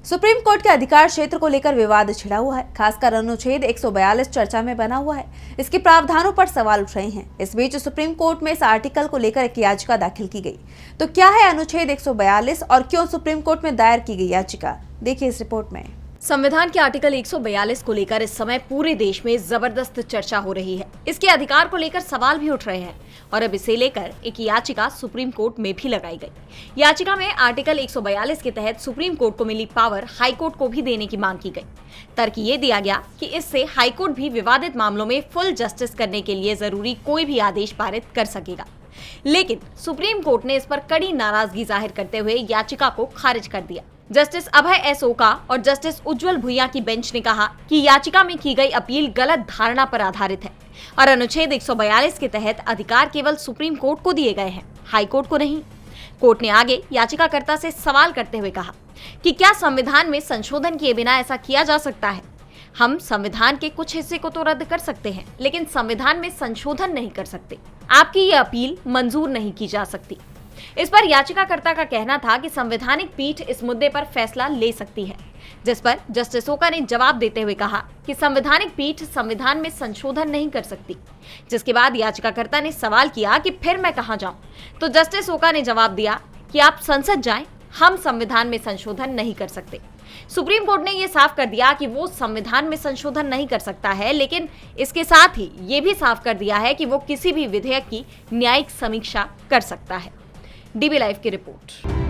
Supreme court के अधिकार क्षेत्र को लेकर विवाद छिड़ा हुआ है। खासकर अनुच्छेद 142 चर्चा में बना हुआ है। इसके प्रावधानों पर सवाल उठ रहे हैं। इस बीच सुप्रीम कोर्ट में इस आर्टिकल को लेकर एक याचिका दाखिल की गई। तो क्या है अनुच्छेद 142 और क्यों सुप्रीम कोर्ट में दायर की गई याचिका, देखिए इस रिपोर्ट में। संविधान के आर्टिकल 142 को लेकर इस समय पूरे देश में जबरदस्त चर्चा हो रही है। इसके अधिकार को लेकर सवाल भी उठ रहे हैं और अब इसे लेकर एक याचिका सुप्रीम कोर्ट में भी लगाई गई। याचिका में आर्टिकल 142 के तहत सुप्रीम कोर्ट को मिली पावर हाई कोर्ट को भी देने की मांग की गई। तर्क ये दिया गया कि इससे हाई कोर्ट भी विवादित मामलों में फुल जस्टिस करने के लिए जरूरी कोई भी आदेश पारित कर सकेगा। लेकिन सुप्रीम कोर्ट ने इस पर कड़ी नाराजगी जाहिर करते हुए याचिका को खारिज कर दिया। जस्टिस अभय एस ओका और जस्टिस उज्जवल भुइयां की बेंच ने कहा कि याचिका में की गई अपील गलत धारणा पर आधारित है और अनुच्छेद 142 के तहत अधिकार केवल सुप्रीम कोर्ट को दिए गए हैं, हाई कोर्ट को नहीं। कोर्ट ने आगे याचिकाकर्ता से सवाल करते हुए कहा कि क्या संविधान में संशोधन किए बिना ऐसा किया जा सकता है? हम संविधान के कुछ हिस्से को तो रद्द कर सकते हैं, लेकिन संविधान में संशोधन नहीं कर सकते। आपकी ये अपील मंजूर नहीं की जा सकती। इस पर याचिकाकर्ता का कहना था कि संवैधानिक पीठ इस मुद्दे पर फैसला ले सकती है, जिस पर जस्टिस ओका ने जवाब देते हुए कहा कि संवैधानिक पीठ संविधान में संशोधन नहीं कर सकती। जिसके बाद याचिकाकर्ता ने सवाल किया कि फिर मैं कहां जाऊं? तो जस्टिस ओका ने जवाब दिया कि आप संसद जाएं, हम संविधान में संशोधन नहीं कर सकते। सुप्रीम कोर्ट ने यह साफ कर दिया कि वो संविधान में संशोधन नहीं कर सकता है, लेकिन इसके साथ ही ये भी साफ कर दिया है कि वो किसी भी विधेयक की न्यायिक समीक्षा कर सकता है। डीबी लाइव की रिपोर्ट।